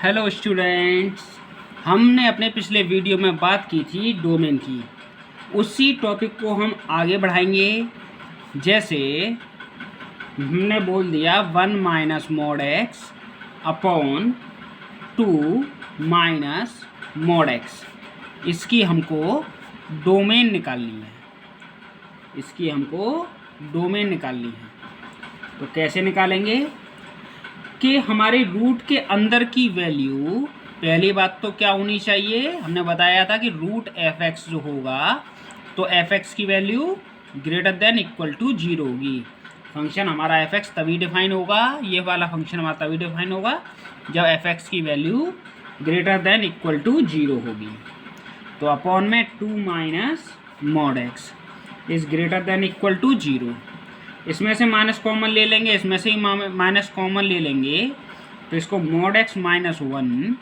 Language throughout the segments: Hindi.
हेलो स्टूडेंट्स, हमने अपने पिछले वीडियो में बात की थी डोमेन की। उसी टॉपिक को हम आगे बढ़ाएंगे। जैसे हमने बोल दिया 1 minus mod x upon 2 minus mod x. इसकी हमको डोमेन निकालनी है। तो कैसे निकालेंगे कि हमारे रूट के अंदर की वैल्यू, पहली बात तो क्या होनी चाहिए, हमने बताया था कि रूट एफ एक्स जो होगा तो एफ एक्स की value greater than equal to 0 होगी। फंक्शन हमारा एफ एक्स तभी डिफाइन होगा, ये वाला फंक्शन हमारा तभी डिफाइन होगा जब एफ एक्स की value greater than equal to 0 होगी। तो अपॉन में 2 minus mod x is greater than equal to 0। इसमें से माइनस कॉमन ले लेंगे, इसमें से ही माइनस कॉमन ले लेंगे, तो इसको mod x minus 1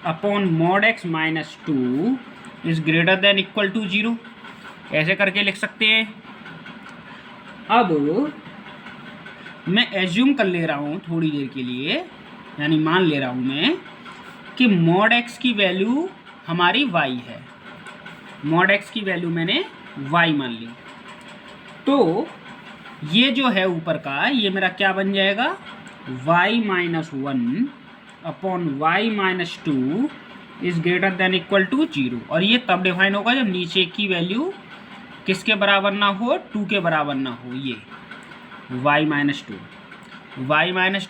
upon mod x minus 2 is greater than equal to 0, ऐसे करके लिख सकते हैं। अब मैं एज्यूम कर ले रहा हूँ थोड़ी देर के लिए, यानी मान ले रहा हूँ मैं कि मॉड एक्स की वैल्यू हमारी y है। मॉड एक्स की वैल्यू मैंने y मान ली, तो ये जो है ऊपर का, ये मेरा क्या बन जाएगा, y minus 1 upon y minus 2 is greater than equal to 0। और ये तब डिफाइन होगा जब नीचे की वैल्यू किसके बराबर ना हो, 2 के बराबर ना हो। ये y माइनस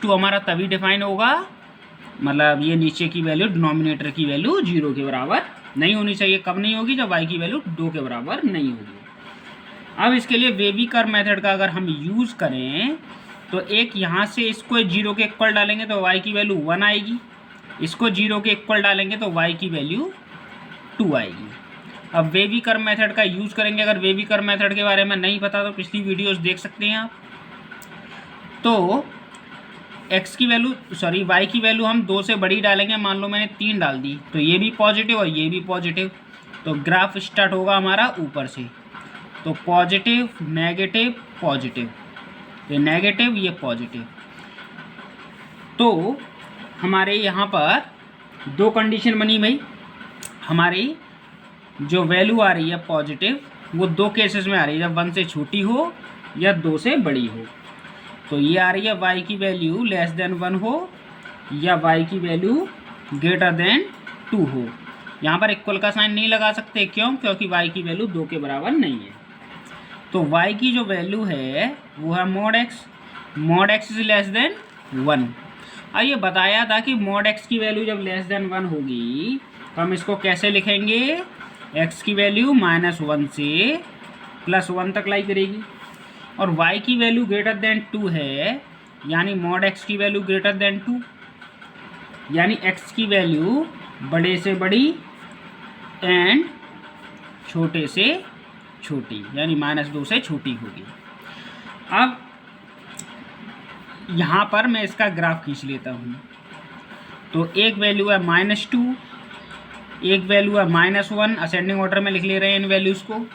2 हमारा तभी डिफाइन होगा, मतलब ये नीचे की वैल्यू, डिनोमिनेटर की वैल्यू 0 के बराबर नहीं होनी चाहिए। कब नहीं होगी, जब y की वैल्यू 2 के बराबर नहीं होगी। अब इसके लिए वेवी कर्व मेथड का अगर हम यूज़ करें तो एक यहाँ से इसको 0 के इक्वल डालेंगे तो y की वैल्यू 1 आएगी, इसको 0 के इक्वल डालेंगे तो y की वैल्यू 2 आएगी। अब वेवी कर्व मेथड का यूज़ करेंगे। अगर वेवी कर्व मेथड के बारे में नहीं पता तो पिछली वीडियोस देख सकते हैं आप। तो x की वैल्यू y की वैल्यू हम 2 से बड़ी डालेंगे, मान लो मैंने 3 डाल दी, तो ये भी पॉजिटिव और ये भी पॉजिटिव, तो ग्राफ स्टार्ट होगा हमारा ऊपर से। तो पॉजिटिव नेगेटिव पॉजिटिव, ये नेगेटिव ये पॉजिटिव। तो हमारे यहाँ पर 2 कंडीशन बनी भाई। हमारी जो वैल्यू आ रही है पॉजिटिव, वो 2 केसेस में आ रही है, जब 1 से छोटी हो या 2 से बड़ी हो। तो ये आ रही है y की वैल्यू लेस देन 1 हो या y की वैल्यू ग्रेटर देन 2 हो। यहाँ पर इक्वल का साइन नहीं लगा सकते, क्यों? क्योंकि y की वैल्यू 2 के बराबर नहीं है। तो y की जो वैल्यू है वो है mod x is less than 1। अब ये बताया था कि मॉड x की वैल्यू जब लेस देन 1 होगी तो हम इसको कैसे लिखेंगे, x की वैल्यू -1 से +1 तक लाई करेगी, और y की वैल्यू ग्रेटर देन 2 है, यानी मॉड x की वैल्यू ग्रेटर देन 2, यानी x की वैल्यू बड़े से बड़ी एंड छोटे से छोटी, यानी -2 से छोटी होगी। अब यहाँ पर मैं इसका ग्राफ खींच लेता हूँ। तो एक वैल्यू है -2, एक वैल्यू है -1, असेंडिंग ऑर्डर में लिख ले रहे हैं इन वैल्यूज़ को,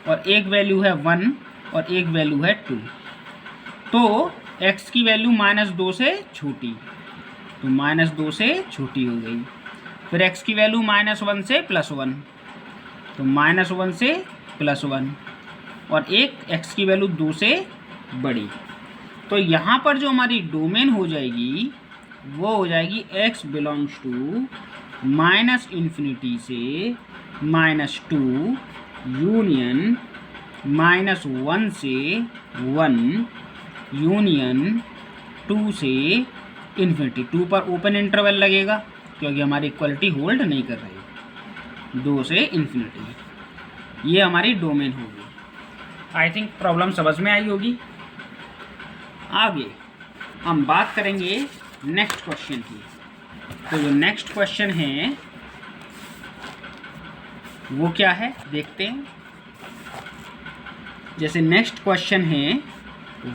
और एक वैल्यू है 1 और एक वैल्यू है 2। तो x की वैल्यू -2 से छोटी, तो -2 से छोटी हो गई। फिर x की वैल्यू -1 से +1, तो -1 से +1, और एक x की वैल्यू 2 से बड़ी। तो यहाँ पर जो हमारी डोमेन हो जाएगी वो हो जाएगी x बिलोंग्स टू -∞ से -2 यूनियन -1 से 1 यूनियन 2 से इन्फिनिटी। 2 पर ओपन इंटरवल लगेगा क्योंकि हमारी इक्वलिटी होल्ड नहीं कर रही, 2 से इन्फिनिटी। ये हमारी डोमेन होगी। आई थिंक प्रॉब्लम समझ में आई होगी। आगे हम बात करेंगे नेक्स्ट क्वेश्चन की। तो जो नेक्स्ट क्वेश्चन है वो क्या है देखते हैं। जैसे नेक्स्ट क्वेश्चन है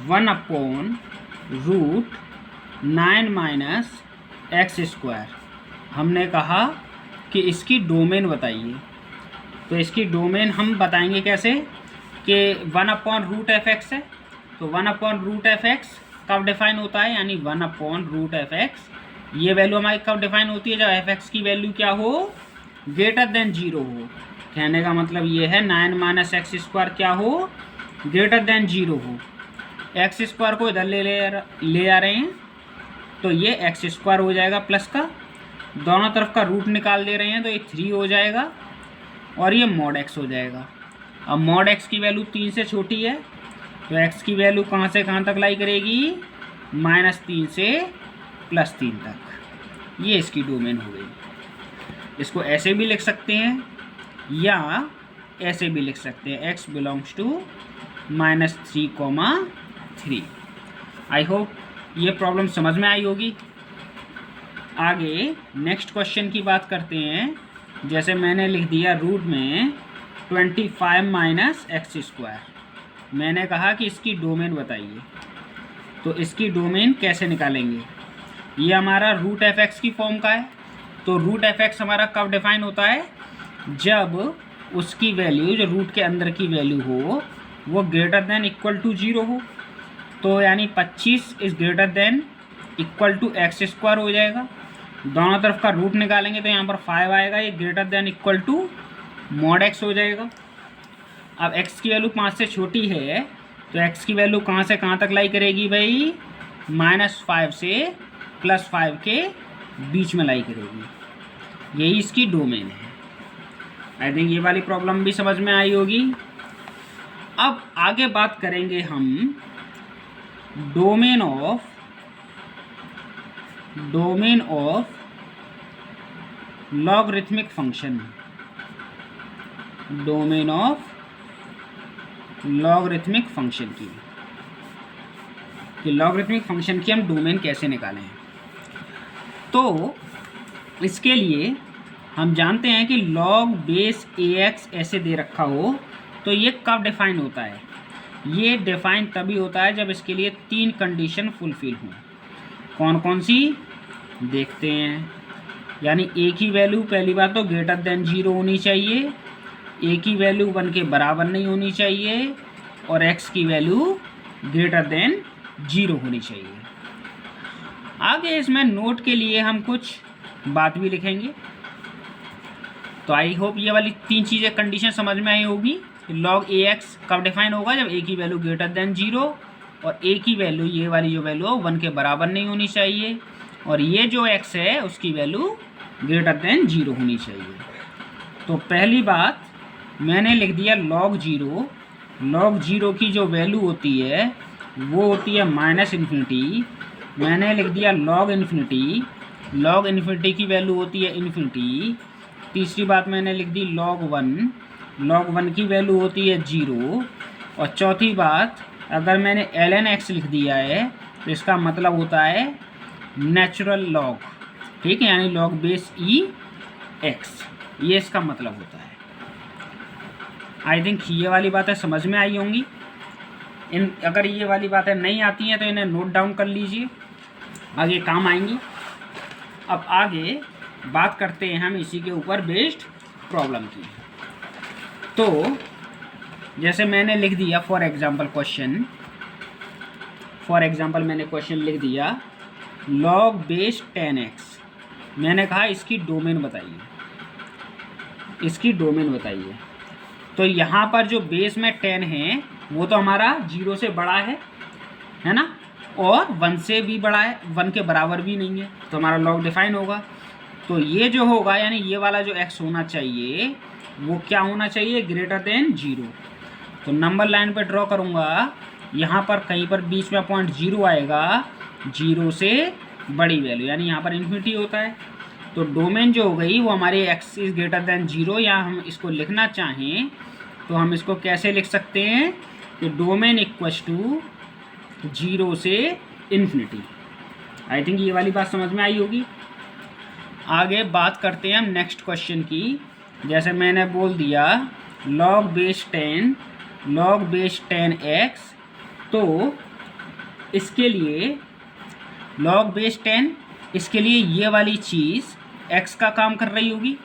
1/√9 माइनस x²। हमने कहा कि इसकी डोमेन बताइए। तो इसकी डोमेन हम बताएंगे कैसे कि 1/√f(x) है। तो 1/√f(x) कब डिफाइन होता है, यानी 1/√f(x) ये वैल्यू हमारी कब डिफाइन होती है, जब एफ एक्स की वैल्यू क्या हो, ग्रेटर देन 0 हो। कहने का मतलब ये है 9 माइनस एक्स स्क्वायर क्या हो, ग्रेटर देन 0 हो। एक्स स्क्वायर को इधर ले आ रहे हैं तो ये एक्स स्क्वायर हो जाएगा प्लस का, दोनों तरफ का रूट निकाल दे रहे हैं तो ये 3 हो जाएगा और ये मॉड एक्स हो जाएगा। अब मॉड एक्स की वैल्यू 3 से छोटी है तो एक्स की वैल्यू कहाँ से कहाँ तक लाई करेगी, -3 से +3 तक। ये इसकी डोमेन हो गई। इसको ऐसे भी लिख सकते हैं या ऐसे भी लिख सकते हैं, x belongs to -3, 3। I hope ये प्रॉब्लम समझ में आई होगी। आगे नेक्स्ट क्वेश्चन की बात करते हैं। जैसे मैंने लिख दिया रूट में 25 माइनस एक्स स्क्वायर, मैंने कहा कि इसकी डोमेन बताइए। तो इसकी डोमेन कैसे निकालेंगे, ये हमारा रूट एफ एक्स की फॉर्म का है। तो रूट एफ एक्स हमारा कब डिफाइन होता है, जब उसकी वैल्यू, जो रूट के अंदर की वैल्यू हो, वो ग्रेटर देन इक्वल टू 0 हो। तो यानी 25 is greater than equal to x square हो जाएगा। दोनों तरफ का रूट निकालेंगे तो यहाँ पर 5 आएगा, ये greater than equal to mod x हो जाएगा। अब x की वैल्यू 5 से छोटी है तो x की वैल्यू कहाँ से कहाँ तक लाई करेगी भाई, -5 से +5 के बीच में लाई करेगी। यही इसकी डोमेन है। आई थिंक ये वाली प्रॉब्लम भी समझ में आई होगी। अब आगे बात करेंगे हम domain of logarithmic function, domain of logarithmic function की, कि लॉगरिथमिक फंक्शन की हम डोमेन कैसे निकालें। तो इसके लिए हम जानते हैं कि log बेस ax ऐसे दे रखा हो तो ये कब डिफाइन होता है, ये डिफाइन तभी होता है जब इसके लिए 3 कंडीशन फुलफिल हों। कौन कौन सी देखते हैं। यानी a की वैल्यू पहली बात तो ग्रेटर देन 0 होनी चाहिए, a की वैल्यू 1 के बराबर नहीं होनी चाहिए और x की वैल्यू ग्रेटर देन 0 होनी चाहिए। आगे इसमें नोट के लिए हम कुछ बात भी लिखेंगे। तो आई होप ये वाली 3 चीज़ें कंडीशन समझ में आई होगी। log ax कब डिफाइन होगा, जब a की वैल्यू ग्रेटर देन 0 और a की वैल्यू, ये वाली जो वैल्यू है 1 के बराबर नहीं होनी चाहिए और ये जो x है उसकी वैल्यू ग्रेटर देन 0 होनी चाहिए। तो पहली बात मैंने लिख दिया log 0 की जो वैल्यू होती है वो होती है -∞। मैंने लिख दिया log इन्फिनिटी की वैल्यू होती है ∞। तीसरी बात मैंने लिख दी log 1 की वैल्यू होती है 0। और चौथी बात, अगर मैंने ln x लिख दिया है तो इसका मतलब होता है नेचुरल लॉग, ठीक है, यानी log बेस e x, ये इसका मतलब होता है। आई थिंक ये वाली बातें समझ में आई होंगी। अगर ये वाली बातें नहीं आती हैं तो इन्हें नोट डाउन कर लीजिए, आगे काम आएंगी। अब आगे बात करते हैं हम इसी के ऊपर बेस्ड प्रॉब्लम की। तो जैसे मैंने लिख दिया फॉर एग्जांपल मैंने क्वेश्चन लिख दिया log बेस 10x। मैंने कहा इसकी डोमेन बताइए। तो यहाँ पर जो बेस में 10 है वो तो हमारा 0 से बड़ा है ना, और 1 से भी बड़ा है, 1 के बराबर भी नहीं है, तो हमारा log डिफाइन होगा। तो ये जो होगा यानी ये वाला जो x होना चाहिए वो क्या होना चाहिए, ग्रेटर देन 0। तो नंबर लाइन पे ड्रॉ करूँगा, यहाँ पर कहीं पर बीच में पॉइंट 0 आएगा, 0 से बड़ी वैल्यू, यानी यहाँ पर इन्फिनिटी होता है। तो डोमेन जो हो गई वो हमारी x इज़ ग्रेटर देन 0, या हम इसको लिखना चाहें तो हम इसको कैसे लिख सकते हैं कि डोमेन इक्वल्स टू 0 से इन्फिनिटी। आई थिंक ये वाली बात समझ में आई होगी। आगे बात करते हैं हम नेक्स्ट क्वेश्चन की। जैसे मैंने बोल दिया log बेस 10x, तो इसके लिए log बेस 10, इसके लिए ये वाली चीज़ x का काम कर रही होगी।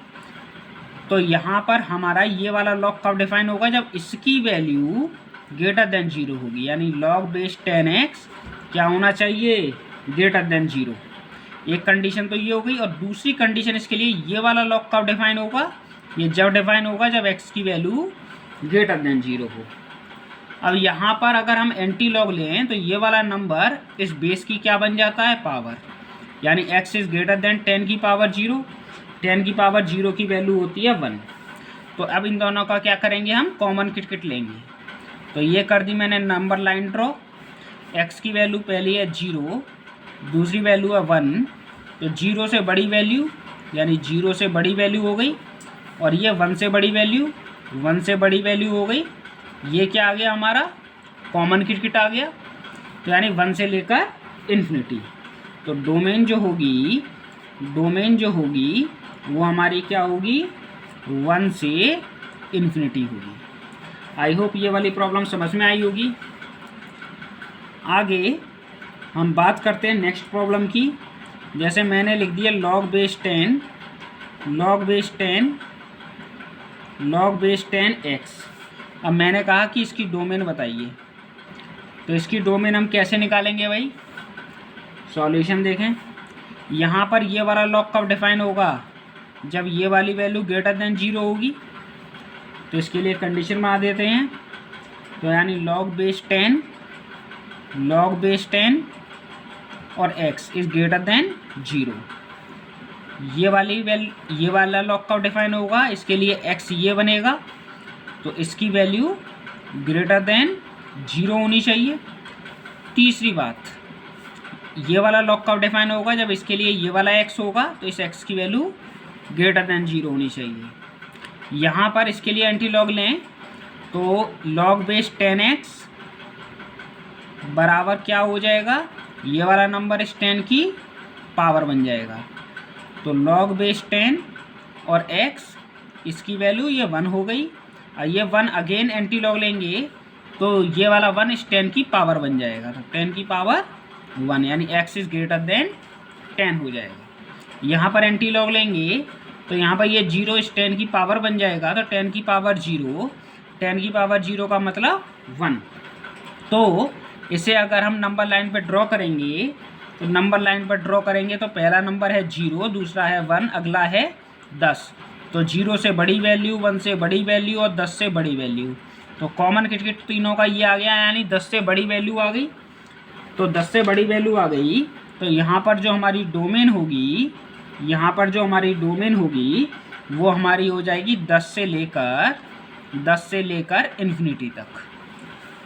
तो यहाँ पर हमारा ये वाला log कब डिफाइन होगा, जब इसकी वैल्यू ग्रेटर देन 0 होगी, यानी log बेस 10x क्या होना चाहिए, ग्रेटर देन 0। एक कंडीशन तो ये हो गई, और दूसरी कंडीशन इसके लिए ये वाला लॉग कब डिफाइन होगा, ये जब डिफाइन होगा जब x की वैल्यू ग्रेटर देन 0 हो। अब यहाँ पर अगर हम एंटी लॉग लें तो ये वाला नंबर इस बेस की क्या बन जाता है, पावर, यानी x इज़ ग्रेटर देन 10 की पावर 0, 10 की पावर 0 की वैल्यू होती है 1। तो अब इन दोनों का क्या करेंगे, हम कॉमन किट लेंगे। तो ये कर दी मैंने नंबर लाइन ड्रॉ, x की वैल्यू पहली है 0, दूसरी वैल्यू है 1, तो 0 से बड़ी वैल्यू यानी 0 से बड़ी वैल्यू हो गई, और ये 1 से बड़ी वैल्यू 1 से बड़ी वैल्यू हो गई। ये क्या आ गया हमारा, कॉमन किट आ गया, तो यानी 1 से लेकर इन्फिनिटी। तो डोमेन जो होगी वो हमारी क्या होगी, 1 से इन्फिनिटी होगी। आई होप ये वाली प्रॉब्लम समझ में आई होगी। आगे हम बात करते हैं नेक्स्ट प्रॉब्लम की। जैसे मैंने लिख दिया log बेस 10 x। अब मैंने कहा कि इसकी डोमेन बताइए, तो इसकी डोमेन हम कैसे निकालेंगे भाई, सॉल्यूशन देखें। यहाँ पर ये वाला लॉग कब डिफाइन होगा, जब ये वाली वैल्यू ग्रेटर देन 0 होगी। तो इसके लिए कंडीशन बना देते हैं, तो यानी log बेस 10 और x इज़ ग्रेटर देन 0। ये वाला लॉग कब डिफाइन होगा, इसके लिए x ये बनेगा, तो इसकी वैल्यू ग्रेटर देन 0 होनी चाहिए। तीसरी बात, ये वाला लॉग कब डिफाइन होगा, जब इसके लिए ये वाला x होगा, तो इस x की वैल्यू ग्रेटर देन 0 होनी चाहिए। यहाँ पर इसके लिए एंटी लॉग लें तो log बेस 10x बराबर क्या हो जाएगा, ये वाला नंबर इस 10 की पावर बन जाएगा। तो log बेस 10 और x, इसकी वैल्यू ये 1 हो गई, और ये 1 अगेन एंटी लॉग लेंगे तो ये वाला 1 इस 10 की पावर बन जाएगा। तो 10 की पावर 1 यानी x इज़ ग्रेटर देन 10 हो जाएगा। यहाँ पर एंटी लॉग लेंगे तो यहाँ पर ये 0 इस 10 की पावर बन जाएगा, तो 10 की पावर 0, 10 की पावर 0 का मतलब 1। तो इसे अगर हम नंबर लाइन पर ड्रॉ करेंगे तो पहला नंबर है 0, दूसरा है 1, अगला है 10। तो 0 से बड़ी वैल्यू, 1 से बड़ी वैल्यू और 10 से बड़ी वैल्यू। तो कॉमन किट तीनों का ये आ गया, यानी 10 से बड़ी वैल्यू आ गई। तो 10 से बड़ी वैल्यू आ गई, तो यहाँ पर जो हमारी डोमेन होगी वो हमारी हो जाएगी 10 से लेकर इन्फिनिटी तक।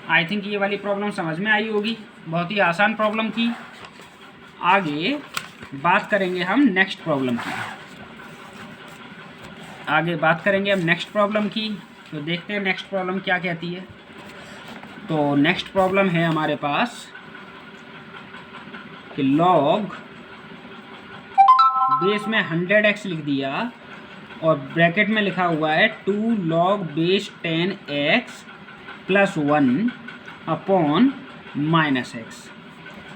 आई थिंक ये वाली प्रॉब्लम समझ में आई होगी, बहुत ही आसान प्रॉब्लम थी। आगे बात करेंगे हम नेक्स्ट प्रॉब्लम की। तो देखते हैं नेक्स्ट प्रॉब्लम क्या कहती है। तो नेक्स्ट प्रॉब्लम है हमारे पास कि log बेस में 100x लिख दिया और ब्रैकेट में लिखा हुआ है 2 log base 10x + 1 upon -x।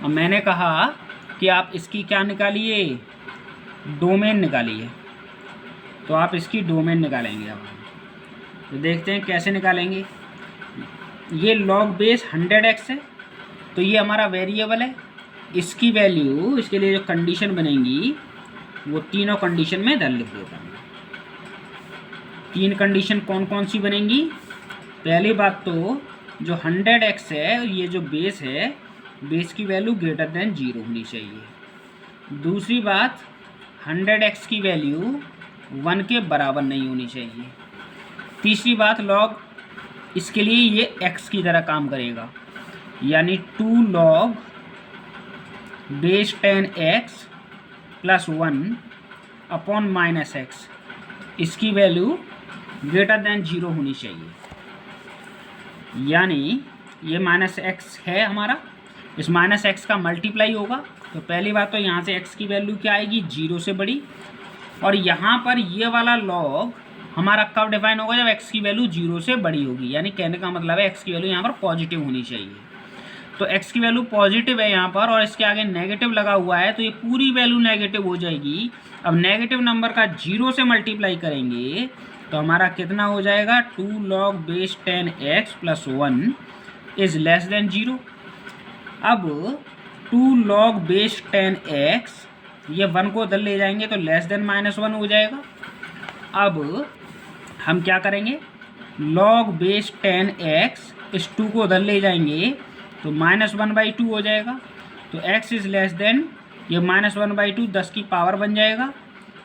अब मैंने कहा कि आप इसकी क्या निकालिए, डोमेन निकालिए। तो आप इसकी डोमेन निकालेंगे। अब तो देखते हैं कैसे निकालेंगे। ये log बेस 100x है, तो ये हमारा वेरिएबल है। इसकी वैल्यू, इसके लिए जो कंडीशन बनेंगी वो तीनों कंडीशन में इधर लिख देता हूँ। 3 कंडीशन कौन कौन सी बनेंगी। पहली बात तो जो 100x है, ये जो बेस है, बेस की वैल्यू ग्रेटर देन 0 होनी चाहिए। दूसरी बात, 100x की वैल्यू 1 के बराबर नहीं होनी चाहिए। तीसरी बात, log इसके लिए ये x की तरह काम करेगा, यानी 2 log base 10x + 1 upon -x, इसकी वैल्यू ग्रेटर देन 0 होनी चाहिए। यानी ये -x है हमारा, इस -x का मल्टीप्लाई होगा। तो पहली बात तो यहाँ से x की वैल्यू क्या आएगी, 0 से बड़ी। और यहाँ पर ये वाला log हमारा कब डिफाइन होगा, जब x की वैल्यू 0 से बड़ी होगी। यानी कहने का मतलब है x की वैल्यू यहाँ पर पॉजिटिव होनी चाहिए। तो x की वैल्यू पॉजिटिव है यहाँ पर, और इसके आगे नेगेटिव लगा हुआ है, तो ये पूरी वैल्यू नेगेटिव हो जाएगी। अब नेगेटिव नंबर का 0 से मल्टीप्लाई करेंगे तो हमारा कितना हो जाएगा, 2 log बेस 10x + 1 इज़ <0। अब 2 log बेस 10x ये 1 को उधर ले जाएंगे तो लेस देन -1 हो जाएगा। अब हम क्या करेंगे, log बेस 10x इस 2 को उधर ले जाएंगे तो -1/2 हो जाएगा। तो x इज़ लेस देन ये -1/2 10 की पावर बन जाएगा,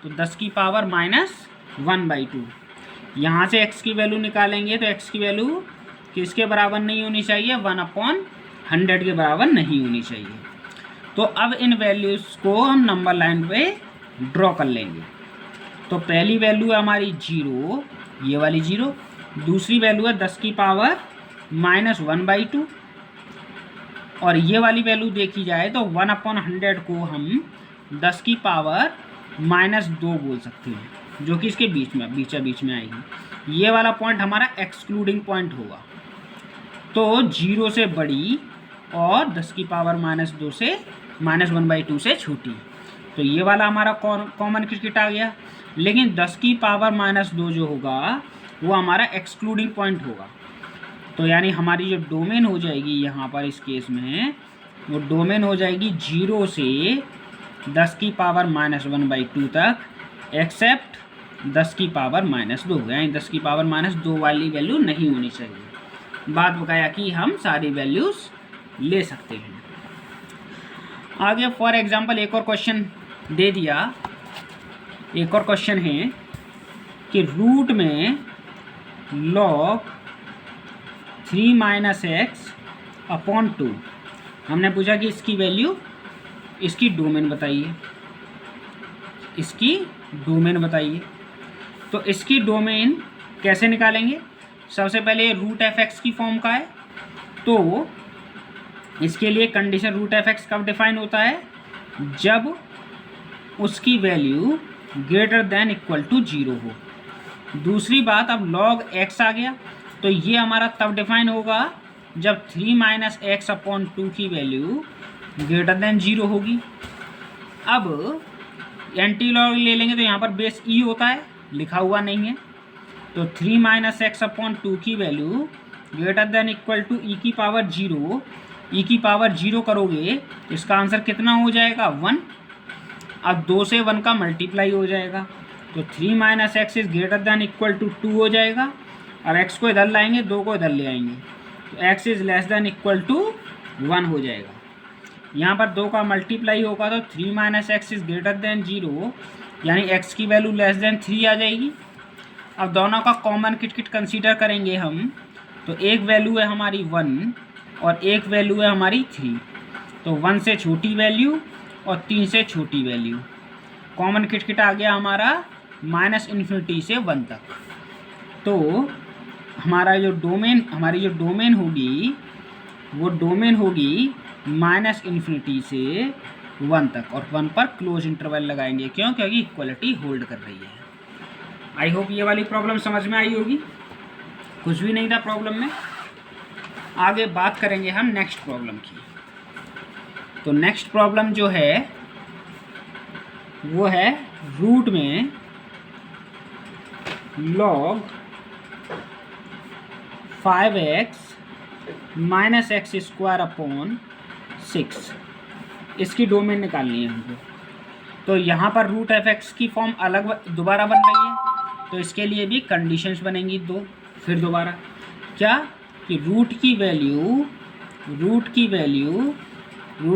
तो 10 की पावर -1/2। यहाँ से x की वैल्यू निकालेंगे तो x की वैल्यू किसके बराबर नहीं होनी चाहिए, 1/100 के बराबर नहीं होनी चाहिए। तो अब इन वैल्यूज़ को हम नंबर लाइन पे ड्रॉ कर लेंगे। तो पहली वैल्यू है हमारी 0, ये वाली 0। दूसरी वैल्यू है 10 की पावर -1/2, और ये वाली वैल्यू देखी जाए तो 1/100 को हम 10 की पावर -2 बोल सकते हैं, जो कि इसके बीच में आएगी। ये वाला पॉइंट हमारा एक्सक्लूडिंग पॉइंट होगा। तो 0 से बड़ी और 10 की पावर -2 से -1/2 से छोटी, तो ये वाला हमारा कॉमन क्रिकेट आ गया। लेकिन 10 की पावर -2 जो होगा वो हमारा एक्सक्लूडिंग पॉइंट होगा। तो यानी हमारी जो डोमेन हो जाएगी यहाँ पर इस केस में, वो डोमेन हो जाएगी 0 से 10 की पावर -1/2 तक, एक्सेप्ट 10 की पावर -2, यानी 10 की पावर -2 वाली वैल्यू नहीं होनी चाहिए। बात बकाया कि हम सारी वैल्यूज़ ले सकते हैं। आगे फॉर एग्जांपल एक और क्वेश्चन दे दिया। एक और क्वेश्चन है कि रूट में log 3 - x/2 हमने पूछा कि इसकी वैल्यू, इसकी डोमेन बताइए, इसकी डोमेन बताइए। तो इसकी डोमेन कैसे निकालेंगे, सबसे पहले रूट f(x) की फॉर्म का है, तो इसके लिए कंडीशन रूट f(x) कब डिफाइन होता है, जब उसकी value greater than equal to 0 हो। दूसरी बात, अब log x आ गया तो ये हमारा तब डिफाइन होगा जब 3 - x/2 की वैल्यू ग्रेटर देन 0 होगी। अब एंटी लॉग ले लेंगे तो यहाँ पर बेस e होता है, लिखा हुआ नहीं है, तो 3 - x/2 की value greater than equal to e की पावर 0। e की पावर 0 करोगे इसका आंसर कितना हो जाएगा, 1। अब 2 से 1 का मल्टीप्लाई हो जाएगा, तो 3 - x is greater than equal to 2 हो जाएगा। अब x को इधर लाएंगे, 2 को इधर ले आएंगे, तो x is less than equal to 1 हो जाएगा। यहाँ पर 2 का मल्टीप्लाई होगा तो 3 - x इज़ ग्रेटर देन 0, यानी x की वैल्यू लेस देन 3 आ जाएगी। अब दोनों का कॉमन किट कंसीडर करेंगे हम, तो एक वैल्यू है हमारी 1 और एक वैल्यू है हमारी 3, तो 1 से छोटी वैल्यू और 3 से छोटी वैल्यू। कॉमन किट आ गया हमारा -∞ से 1 तक। तो हमारी जो डोमेन होगी वो डोमेन होगी -∞ से 1 तक, और 1 पर क्लोज इंटरवल लगाएंगे। क्यों, क्योंकि इक्वलिटी होल्ड कर रही है। आई होप ये वाली प्रॉब्लम समझ में आई होगी, कुछ भी नहीं था प्रॉब्लम में। आगे बात करेंगे हम नेक्स्ट प्रॉब्लम की। तो नेक्स्ट प्रॉब्लम जो है वो है रूट में log 5x - x²/6 इसकी डोमेन निकालनी है हमको। तो यहाँ पर रूट f(x) की फॉर्म अलग दोबारा बन रही है, तो इसके लिए भी कंडीशंस बनेंगी दो। फिर दोबारा क्या कि रूट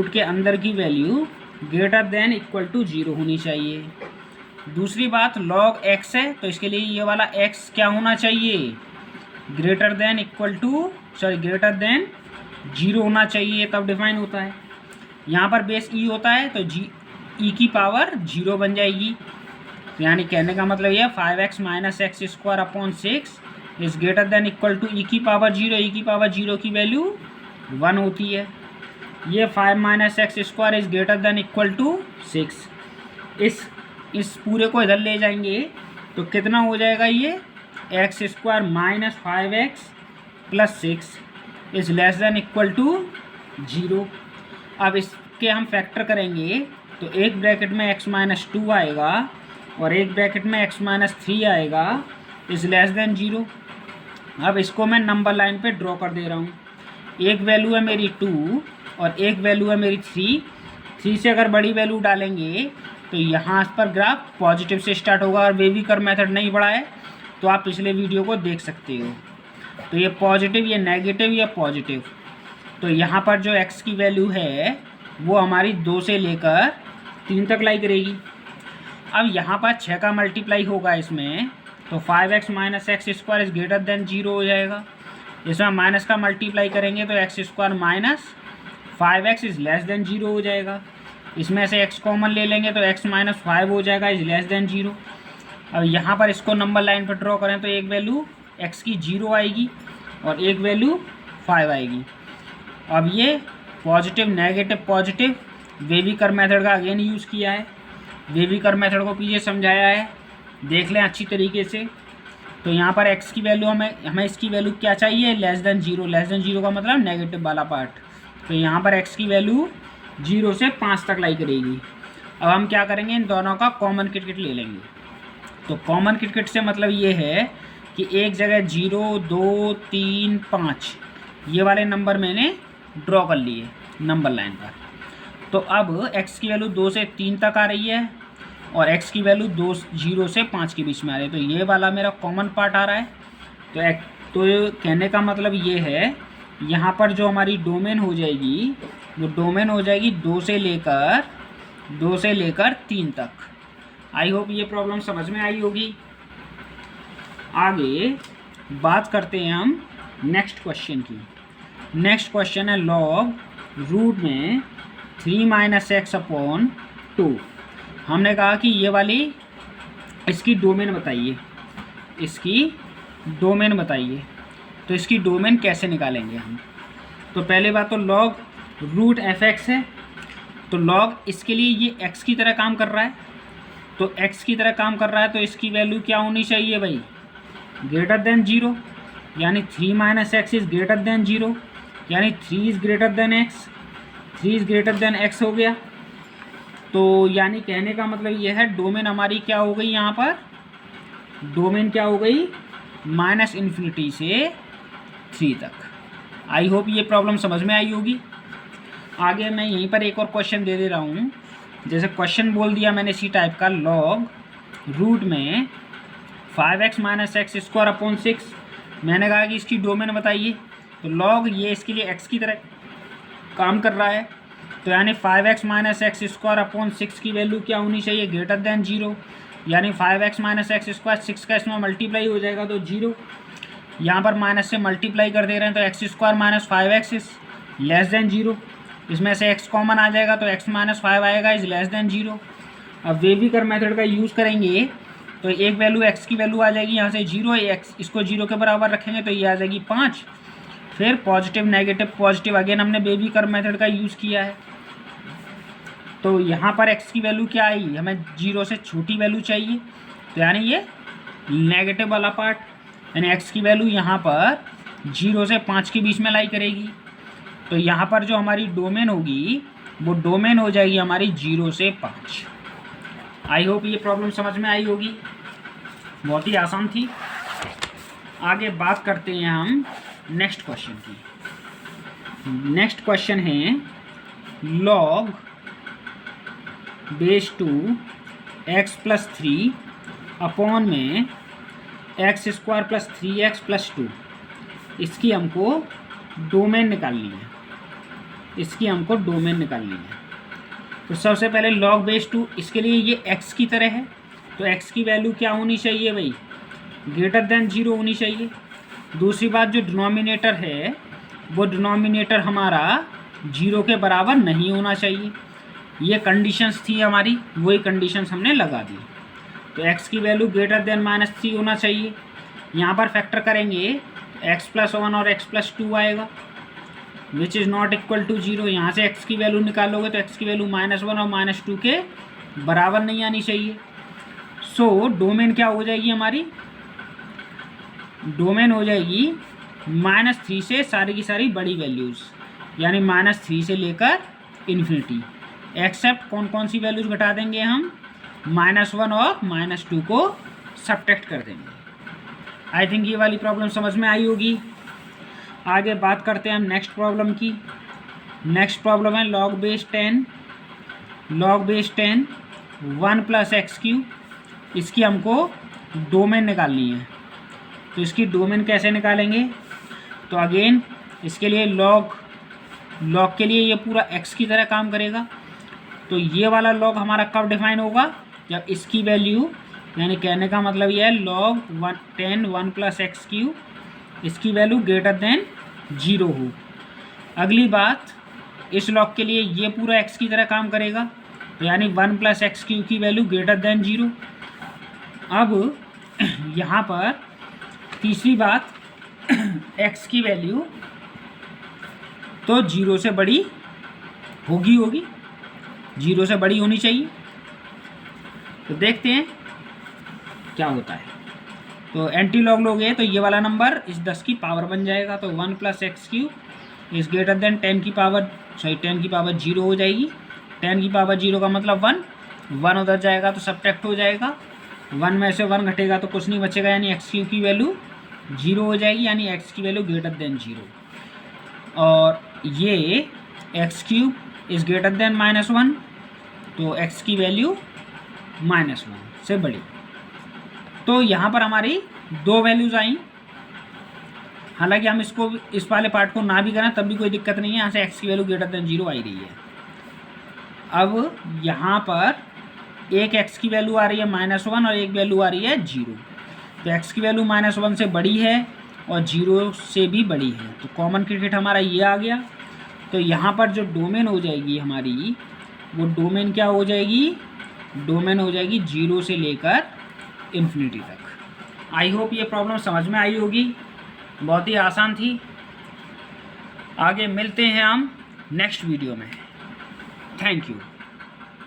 के अंदर की value greater than equal to 0 होनी चाहिए। दूसरी बात log x है, तो इसके लिए ये वाला x क्या होना चाहिए, ग्रेटर देन 0 होना चाहिए, तब डिफाइन होता है। यहाँ पर बेस e होता है तो e की पावर 0 बन जाएगी। तो यानी कहने का मतलब ये 5x - x²/6 is greater than equal to e की पावर 0। e की पावर 0 की वैल्यू 1 होती है। ये 5 - x² is greater than equal to 6। इस पूरे को इधर ले जाएंगे तो कितना हो जाएगा, ये x² - 5x + 6 is less than equal to 0। अब इसके हम फैक्टर करेंगे तो एक ब्रैकेट में x - 2 आएगा और एक ब्रैकेट में x - 3 आएगा, इज़ लेस देन 0। अब इसको मैं नंबर लाइन पे ड्रॉ कर दे रहा हूँ। एक वैल्यू है मेरी 2 और एक वैल्यू है मेरी 3, 3 से अगर बड़ी वैल्यू डालेंगे तो यहाँ पर ग्राफ पॉजिटिव से स्टार्ट होगा, और बेबी कर्व मेथड नहीं पढ़ा है तो आप पिछले वीडियो को देख सकते हो। तो ये पॉजिटिव, ये नेगेटिव, ये पॉजिटिव। तो यहाँ पर जो x की वैल्यू है वो हमारी 2 से लेकर 3 तक लाई करेगी। अब यहाँ पर 6 का मल्टीप्लाई होगा इसमें, तो 5x minus x square is greater than 0 हो जाएगा। इसमें माइनस का मल्टीप्लाई करेंगे तो x square minus 5x is less then 0 हो जाएगा। इसमें से x कॉमन ले लेंगे तो x माइनस 5 हो जाएगा, इज लेस देन 0। अब यहाँ पर इसको नंबर लाइन पर ड्रॉ करें तो एक वैल्यू x की 0 आएगी और एक वैल्यू 5 आएगी। अब ये positive, negative, positive, wavy curve method का अगेन यूज़ किया है। वेवी कर्व मेथड को पीछे समझाया है, देख लें अच्छी तरीके से। तो यहाँ पर x की वैल्यू हमें इसकी वैल्यू क्या चाहिए, लेस देन 0। लेस देन 0 का मतलब नेगेटिव वाला पार्ट। तो यहाँ पर x की वैल्यू 0 से 5 तक लाई करेगी। अब हम क्या करेंगे, इन दोनों का कॉमन क्रिकेट ले लेंगे। तो कॉमन क्रिकेट से मतलब ये है कि एक जगह 0, 2, 3, 5 ये वाले नंबर मैंने ड्रॉ कर लिए नंबर लाइन पर। तो अब x की वैल्यू 2 से 3 तक आ रही है और x की वैल्यू 0 से 5 के बीच में आ रही है। तो ये वाला मेरा कॉमन पार्ट आ रहा है। तो कहने का मतलब ये है, यहाँ पर जो हमारी डोमेन हो जाएगी वो डोमेन हो जाएगी 2 से लेकर 3 तक। आई होप ये प्रॉब्लम समझ में आई होगी। आगे बात करते हैं हम नेक्स्ट क्वेश्चन की। नेक्स्ट क्वेश्चन है लॉग रूट में 3 माइनस एक्स अपॉन 2। हमने कहा कि ये वाली इसकी डोमेन बताइए, इसकी डोमेन बताइए। तो इसकी डोमेन कैसे निकालेंगे हम? तो पहले बात तो लॉग रूट एफ एक्स है, तो लॉग इसके लिए ये x की तरह काम कर रहा है। तो x की तरह काम कर रहा है तो इसकी वैल्यू क्या होनी चाहिए भाई, ग्रेटर देन 0। यानी 3 minus x is greater then 0, यानी 3 is greater then x, 3 is greater then x हो गया। तो यानी कहने का मतलब ये है डोमेन हमारी क्या हो गई, यहाँ पर डोमेन क्या हो गई, माइनस इन्फिनिटी से 3 तक। आई होप ये प्रॉब्लम समझ में आई होगी। आगे मैं यहीं पर एक और क्वेश्चन दे रहा हूँ। जैसे क्वेश्चन बोल दिया मैंने इसी टाइप का, लॉग रूट में 5x minus x square upon 6। मैंने कहा कि इसकी डोमेन बताइए। तो लॉग ये इसके लिए x की तरह काम कर रहा है, तो यानी 5x minus x square upon 6 की वैल्यू क्या होनी चाहिए, ग्रेटर देन 0। यानी 5x माइनस एक्स स्क्वायर 6 का इसमें मल्टीप्लाई हो जाएगा तो 0। यहाँ पर माइनस से मल्टीप्लाई कर दे रहे हैं तो x square minus 5x is less than 0। इसमें से x कॉमन आ जाएगा तो x माइनस 5 आएगा, इज लेस देन 0। अब वेवी कर्व मेथड का यूज़ करेंगे तो एक वैल्यू x की वैल्यू आ जाएगी यहाँ से 0, x इसको 0 के बराबर रखेंगे तो ये आ जाएगी 5। फिर पॉजिटिव, नेगेटिव, पॉजिटिव, अगेन हमने वेवी कर्व मेथड का यूज़ किया है। तो यहाँ पर x की वैल्यू क्या आई, हमें 0 से छोटी वैल्यू चाहिए, तो यानी ये नेगेटिव वाला पार्ट, यानी x की वैल्यू यहाँ पर 0 से 5 के बीच में लाई करेगी। तो यहाँ पर जो हमारी डोमेन होगी वो डोमेन हो जाएगी हमारी 0 से 5। आई होप ये प्रॉब्लम समझ में आई होगी, बहुत ही आसान थी। आगे बात करते हैं हम नेक्स्ट क्वेश्चन की। नेक्स्ट क्वेश्चन है log base 2 x plus 3 upon में x square plus 3x plus 2। इसकी हमको डोमेन निकालनी है, इसकी हमको डोमेन निकालनी है। तो सबसे पहले लॉग बेस 2, इसके लिए ये x की तरह है तो x की वैल्यू क्या होनी चाहिए भाई, ग्रेटर देन 0 होनी चाहिए। दूसरी बात, जो डिनोमिनेटर है वो डिनोमिनेटर हमारा 0 के बराबर नहीं होना चाहिए। ये कंडीशंस थी हमारी, वही कंडीशंस हमने लगा दी। तो x की वैल्यू ग्रेटर देन -3 होना चाहिए। यहाँ पर फैक्टर करेंगे x प्लस 1 और x प्लस 2 आएगा, which is not equal to 0। यहाँ से x की वैल्यू निकालोगे तो x की वैल्यू -1 और -2 के बराबर नहीं आनी चाहिए। सो डोमेन क्या हो जाएगी हमारी, डोमेन हो जाएगी -3 से सारी की सारी बड़ी वैल्यूज़, यानी -3 से लेकर इन्फिनिटी। एक्सेप्ट कौन कौन सी वैल्यूज़ घटा देंगे हम, -1 और -2 को सब्ट्रैक्ट कर देंगे। आई थिंक ये वाली प्रॉब्लम समझ में आई होगी। आगे बात करते हैं हम नेक्स्ट प्रॉब्लम की। नेक्स्ट प्रॉब्लम है log base 10 log base 10 1 plus x Q, इसकी हमको डोमेन निकालनी है। तो इसकी डोमेन कैसे निकालेंगे? तो अगेन इसके लिए लॉग के लिए ये पूरा x की तरह काम करेगा। तो ये वाला लॉग हमारा कब डिफाइन होगा? जब इसकी वैल्यू, यानी कहने का मतलब ये है लॉग 10 1 प्लस एक्स क्यू, इसकी वैल्यू ग्रेटर देन 0 हो। अगली बात, इस लॉग के लिए ये पूरा x की तरह काम करेगा, तो यानी 1 प्लस एक्स क्यू की वैल्यू ग्रेटर देन 0। अब यहाँ पर तीसरी बात, x की वैल्यू तो 0 से बड़ी होगी 0 से बड़ी होनी चाहिए। तो देखते हैं क्या होता है। तो एंटी लॉग लोगे तो ये वाला नंबर इस 10 की पावर बन जाएगा। तो 1 plus x Q is greater than 10 की पावर 0 हो जाएगी। 10 की पावर 0 का मतलब 1 उधर जाएगा तो सब्ट्रैक्ट हो जाएगा। 1 में से 1 घटेगा तो कुछ नहीं बचेगा, यानी एक्स क्यू की वैल्यू 0 हो जाएगी, यानी एक्स की वैल्यू ग्रेटर देन 0। और ये x cube is greater then -1, तो एक्स की वैल्यू -1 से बड़ी। तो यहाँ पर हमारी 2 वैल्यूज़ आई। हालांकि हम इसको इस वाले पार्ट को ना भी करें तब भी कोई दिक्कत नहीं है, यहाँ से एक्स की वैल्यू ग्रेटर देन 0 आई रही है। अब यहाँ पर एक एक्स की वैल्यू आ रही है -1 और एक वैल्यू आ रही है 0। तो एक्स की वैल्यू -1 से बड़ी है और 0 से भी बड़ी है, तो कॉमन क्रिकेट हमारा ये आ गया। तो यहाँ पर जो डोमेन हो जाएगी हमारी, वो डोमेन क्या हो जाएगी? डोमेन हो जाएगी 0 से लेकर इन्फिनिटी तक। आई होप ये प्रॉब्लम समझ में आई होगी, बहुत ही आसान थी। आगे मिलते हैं हम नेक्स्ट वीडियो में। Thank you.